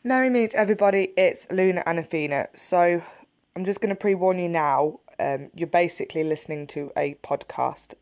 Merry meet everybody, it's Luna and Athena. So I'm just going to pre-warn you now. You're basically listening to a podcast.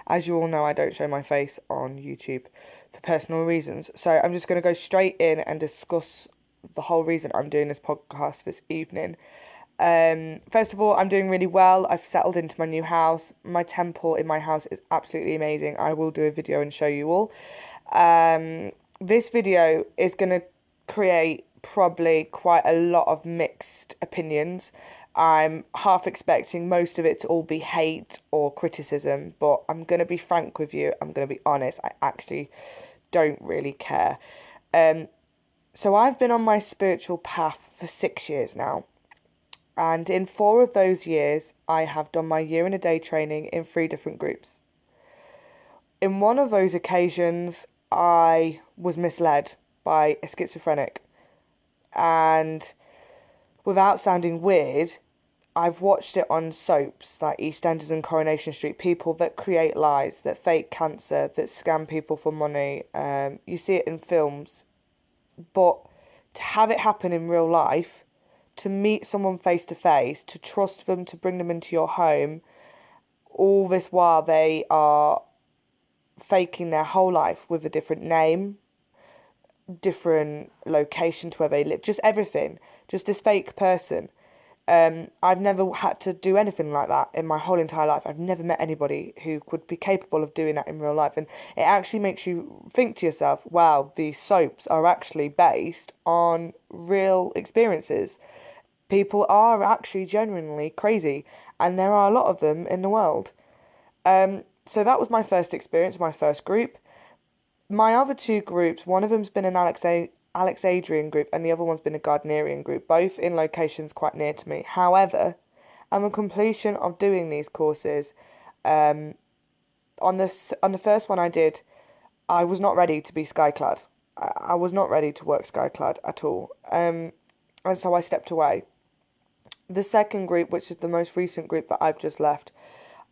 As you all know, I don't show my face on YouTube for personal reasons. So I'm just going to go straight in and discuss the whole reason I'm doing this podcast this evening. First of all, I'm doing really well. I've settled into my new house. My temple in my house is absolutely amazing. I will do a video and show you all. This video is going to create probably quite a lot of mixed opinions. I'm half expecting most of it to all be hate or criticism, but I'm going to be frank with you. I'm going to be honest. I actually don't really care. Um, so I've been on my spiritual path for 6 years now. And in 4 of those years, I have done my year and a day training in 3 different groups. In one of those occasions, I was misled by a schizophrenic. And without sounding weird, I've watched it on soaps like EastEnders and Coronation Street. People that create lies, that fake cancer, that scam people for money. You see it in films. But to have it happen in real life, to meet someone face to face, to trust them, to bring them into your home, all this while they are faking their whole life with a different name, different location to where they live, just everything, just this fake person. I've never had to do anything like that in my whole entire life. I've never met anybody who would be capable of doing that in real life. And it actually makes you think to yourself, wow, these soaps are actually based on real experiences. People are actually genuinely crazy, and there are a lot of them in the world. So that was my first experience, my first group. My other 2 groups, one of them's been an Alex Adrian group, and the other one's been a Gardnerian group, both in locations quite near to me. However, on the completion of doing these courses, um, on the first one I did, I was not ready to be skyclad. I was not ready to work skyclad at all. And so I stepped away. The second group, which is the most recent group that I've just left,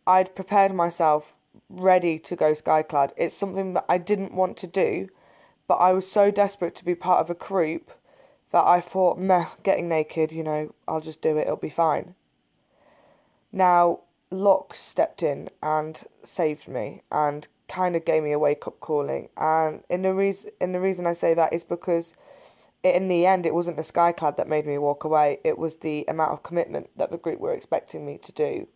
I'd prepared myself ready to go skyclad. It's something that I didn't want to do, but I was so desperate to be part of a group that I thought, meh, getting naked, I'll just do it, it'll be fine. Now, Locke stepped in and saved me and kind of gave me a wake up calling. And in the reason I say that is because in the end, it wasn't the skyclad that made me walk away. It was the amount of commitment that the group were expecting me to do.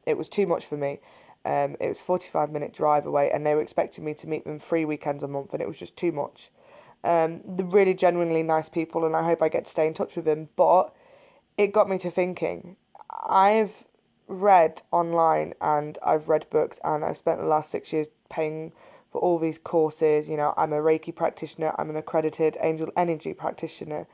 It was too much for me. It was 45-minute drive away, and they were expecting me to meet them 3 weekends a month, and it was just too much. They're really genuinely nice people, and I hope I get to stay in touch with them. But it got me to thinking. I've read online and I've read books, and I've spent the last 6 years paying for all these courses. I'm a Reiki practitioner, I'm an accredited angel energy practitioner.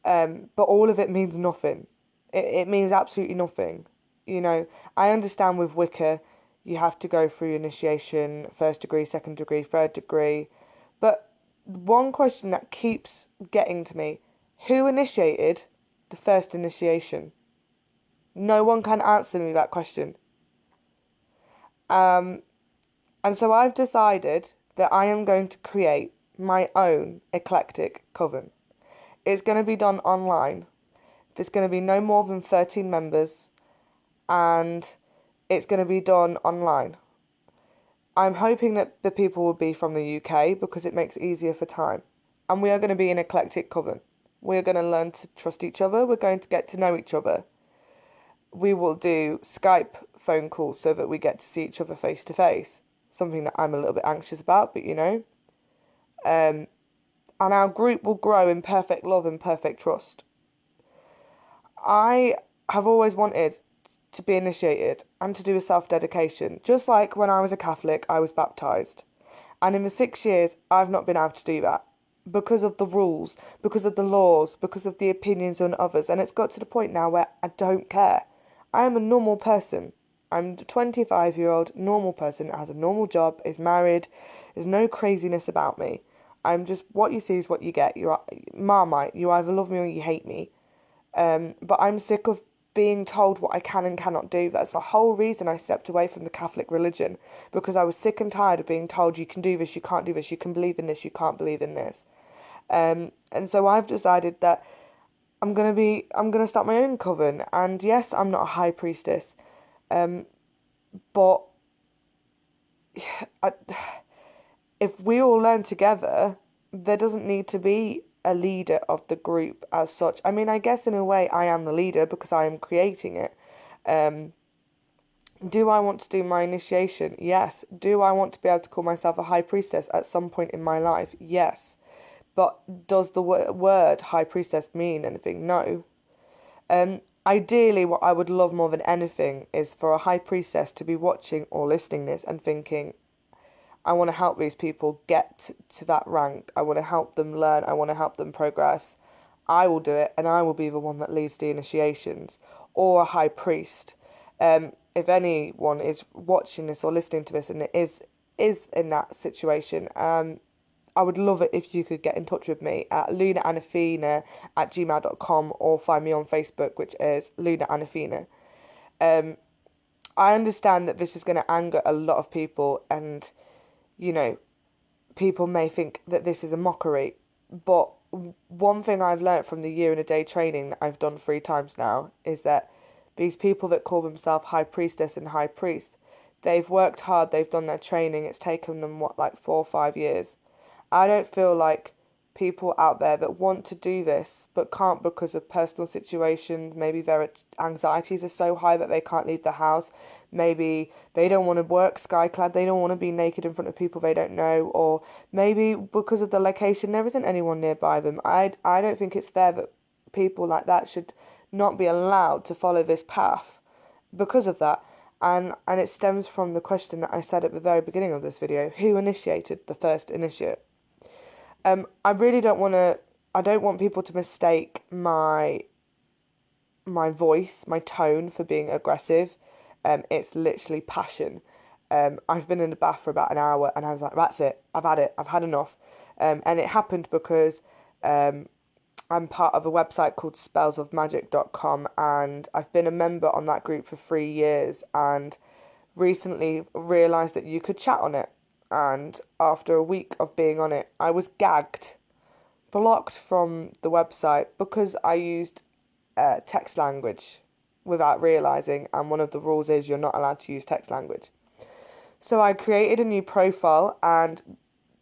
But all of it means nothing. It means absolutely nothing. I understand with Wicca, you have to go through initiation, first degree, second degree, third degree. But one question that keeps getting to me, who initiated the first initiation? No one can answer me that question. Um, and so I've decided that I am going to create my own eclectic coven. It's going to be done online. There's going to be no more than 13 members, and it's going to be done online. I'm hoping that the people will be from the UK because it makes it easier for time. And we are going to be an eclectic coven. We are going to learn to trust each other. We're going to get to know each other. We will do Skype phone calls so that we get to see each other face to face. Something that I'm a little bit anxious about, but Um, and our group will grow in perfect love and perfect trust. I have always wanted to be initiated and to do a self dedication. Just like when I was a Catholic, I was baptised. And in the 6 years, I've not been able to do that because of the rules, because of the laws, because of the opinions on others. And it's got to the point now where I don't care. I am a normal person. I'm a 25-year-old normal person that has a normal job, is married, there's no craziness about me. I'm just, what you see is what you get. You're Marmite. You either love me or you hate me. But I'm sick of being told what I can and cannot do. That's the whole reason I stepped away from the Catholic religion, because I was sick and tired of being told you can do this, you can't do this, you can believe in this, you can't believe in this. And so I've decided that I'm gonna start my own coven. And yes, I'm not a high priestess, but I, if we all learn together, there doesn't need to be a leader of the group as such. I mean, I guess in a way I am the leader because I am creating it. Um, do I want to do my initiation? Yes. Do I want to be able to call myself a high priestess at some point in my life? Yes. But does the word high priestess mean anything? No. Ideally, what I would love more than anything is for a high priestess to be watching or listening this and thinking, I want to help these people get to that rank. I want to help them learn. I want to help them progress. I will do it, and I will be the one that leads the initiations, or a high priest. If anyone is watching this or listening to this and it is in that situation, I would love it if you could get in touch with me at lunaanafina@gmail.com or find me on Facebook, which is Luna Anafina. I understand that this is going to anger a lot of people, and you know, people may think that this is a mockery, but one thing I've learnt from the year in a day training that I've done 3 times now is that these people that call themselves high priestess and high priest, they've worked hard, they've done their training, it's taken them what, like 4 or 5 years. I don't feel like people out there that want to do this but can't because of personal situations. Maybe their anxieties are so high that they can't leave the house. Maybe they don't want to work skyclad, they don't want to be naked in front of people they don't know, or maybe because of the location there isn't anyone nearby them. I don't think it's fair that people like that should not be allowed to follow this path because of that. And it stems from the question that I said at the very beginning of this video: who initiated the first initiate? I really don't want to. I don't want people to mistake my voice, my tone for being aggressive. It's literally passion. I've been in the bath for about an hour, and I was like, "That's it. I've had it. I've had enough." And it happened because I'm part of a website called spellsofmagic.com, and I've been a member on that group for 3 years, and recently realised that you could chat on it. And after a week of being on it, I was gagged, blocked from the website because I used text language without realising, and one of the rules is you're not allowed to use text language. So I created a new profile and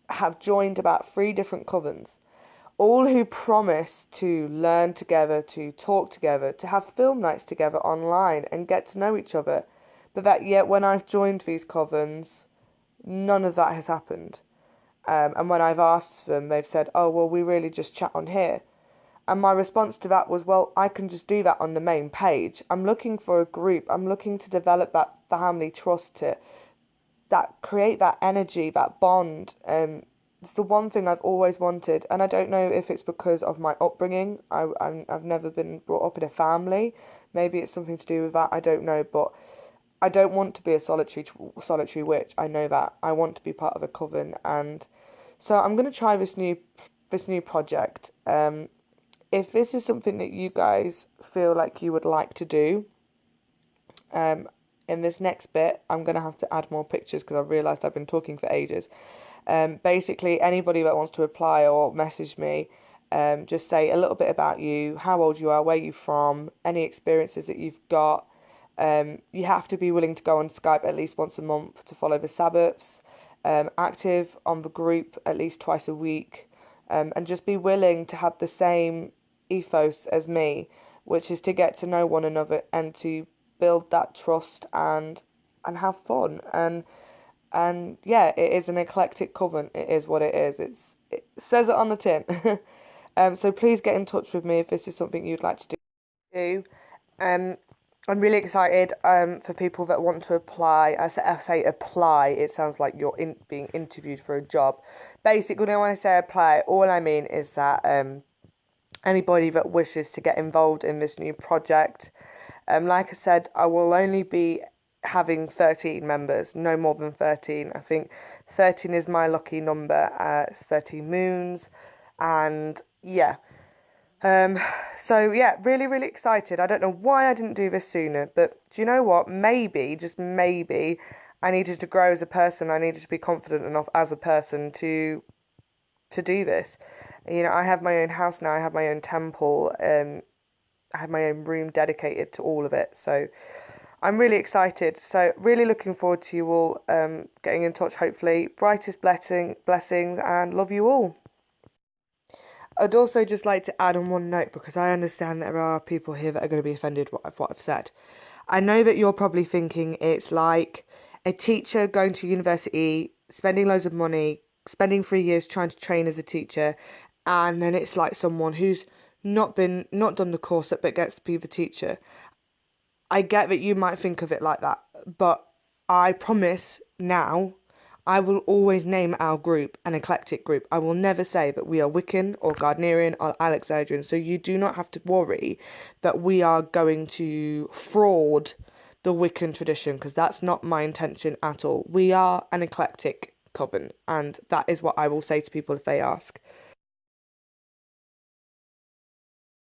have joined about 3 different covens, all who promise to learn together, to talk together, to have film nights together online and get to know each other. But that yet when I've joined these covens, none of that has happened. And when I've asked them, they've said, oh, well, we really just chat on here. And my response to that was, well, I can just do that on the main page. I'm looking for a group. I'm looking to develop that family trust, to that create that energy, that bond. It's the one thing I've always wanted, and I don't know if it's because of my upbringing. I've never been brought up in a family. Maybe it's something to do with that. I don't know, but I don't want to be a solitary witch. I know that. I want to be part of a coven, and so I'm gonna try this new project. If this is something that you guys feel like you would like to do, in this next bit, I'm going to have to add more pictures because I've realised I've been talking for ages. Basically, anybody that wants to apply or message me, just say a little bit about you, how old you are, where you're from, any experiences that you've got. You have to be willing to go on Skype at least once a month to follow the Sabbaths, active on the group at least twice a week, and just be willing to have the same ethos as me, which is to get to know one another and to build that trust and have fun. And yeah, it is an eclectic coven. It is what it is. It says it on the tin. So please get in touch with me if this is something you'd like to do. Um, I'm really excited for people that want to apply. I say apply, it sounds like you're being interviewed for a job. Basically, when I say apply, all I mean is that anybody that wishes to get involved in this new project, like I said, I will only be having 13 members, no more than 13. I think 13 is my lucky number. It's 13 moons, and yeah. So yeah, really, really excited. I don't know why I didn't do this sooner, but do you know what? Maybe, just maybe, I needed to grow as a person. I needed to be confident enough as a person to do this. You know, I have my own house now, I have my own temple, I have my own room dedicated to all of it. So I'm really excited. So really looking forward to you all getting in touch, hopefully. Brightest blessings and love you all. I'd also just like to add on one note because I understand that there are people here that are going to be offended by what I've said. I know that you're probably thinking it's like a teacher going to university, spending loads of money, spending 3 years trying to train as a teacher, and then it's like someone who's not done the course but gets to be the teacher. I get that you might think of it like that, but I promise now I will always name our group an eclectic group. I will never say that we are Wiccan or Gardnerian or Alexandrian, so you do not have to worry that we are going to fraud the Wiccan tradition, because that's not my intention at all. We are an eclectic coven, and that is what I will say to people if they ask.